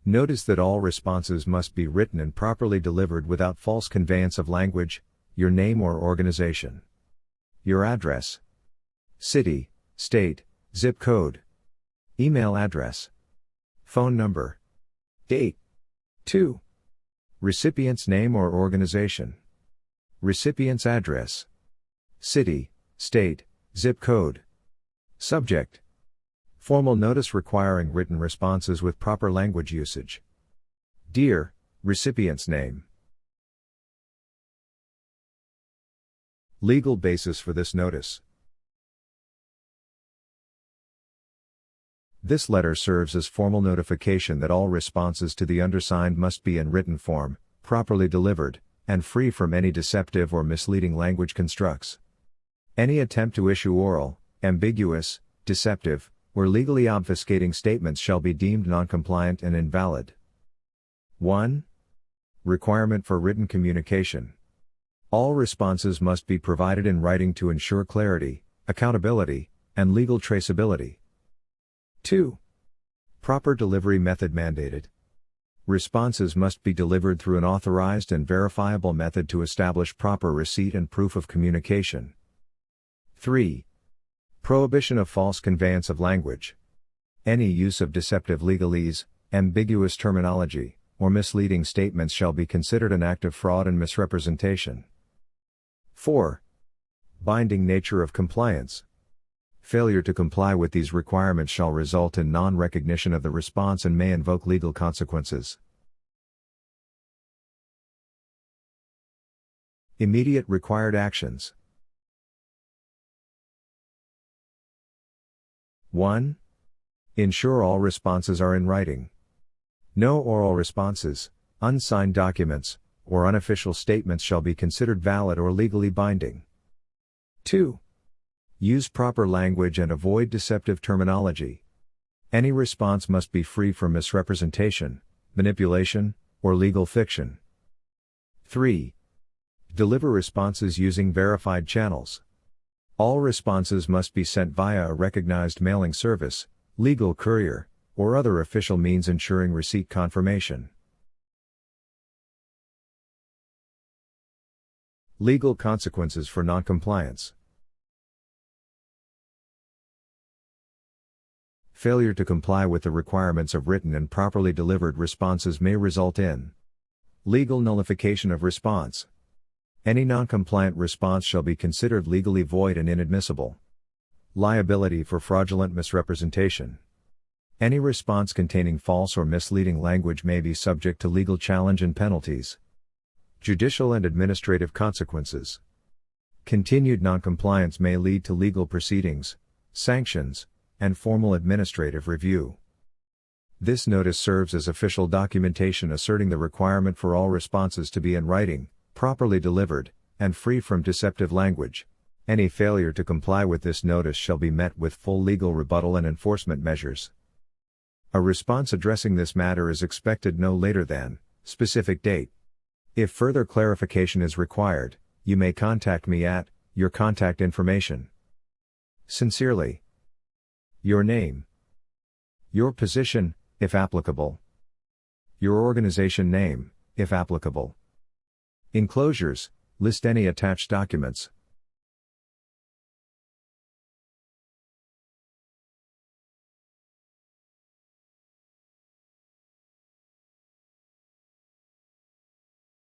Notice that all responses must be written and properly delivered without false conveyance of language, your name or organization. Your address. City, state, zip code. Email address. Phone number. Date. 2. Recipient's name or organization. Recipient's address. City, state, zip code. Subject. Formal notice requiring written responses with proper language usage. Dear, recipient's name. Legal basis for this notice. This letter serves as formal notification that all responses to the undersigned must be in written form, properly delivered, and free from any deceptive or misleading language constructs. Any attempt to issue oral, ambiguous, deceptive, or legally obfuscating statements shall be deemed noncompliant and invalid. 1. Requirement for written communication. All responses must be provided in writing to ensure clarity, accountability, and legal traceability. 2. Proper delivery method mandated. Responses must be delivered through an authorized and verifiable method to establish proper receipt and proof of communication. 3. Prohibition of false conveyance of language. Any use of deceptive legalese, ambiguous terminology, or misleading statements shall be considered an act of fraud and misrepresentation. 4. Binding nature of compliance. Failure to comply with these requirements shall result in non-recognition of the response and may invoke legal consequences. Immediate required actions. 1. Ensure all responses are in writing. No oral responses, unsigned documents, or unofficial statements shall be considered valid or legally binding. 2. Use proper language and avoid deceptive terminology. Any response must be free from misrepresentation, manipulation, or legal fiction. 3. Deliver responses using verified channels. All responses must be sent via a recognized mailing service, legal courier, or other official means ensuring receipt confirmation. Legal consequences for noncompliance. Failure to comply with the requirements of written and properly delivered responses may result in legal nullification of response. Any non-compliant response shall be considered legally void and inadmissible. Liability for fraudulent misrepresentation. Any response containing false or misleading language may be subject to legal challenge and penalties. Judicial and administrative consequences. Continued noncompliance may lead to legal proceedings, sanctions, and formal administrative review. This notice serves as official documentation asserting the requirement for all responses to be in writing, properly delivered, and free from deceptive language. Any failure to comply with this notice shall be met with full legal rebuttal and enforcement measures. A response addressing this matter is expected no later than specific date. If further clarification is required, you may contact me at your contact information. Sincerely. Your name. Your position, if applicable. Your organization name, if applicable. Enclosures, list any attached documents,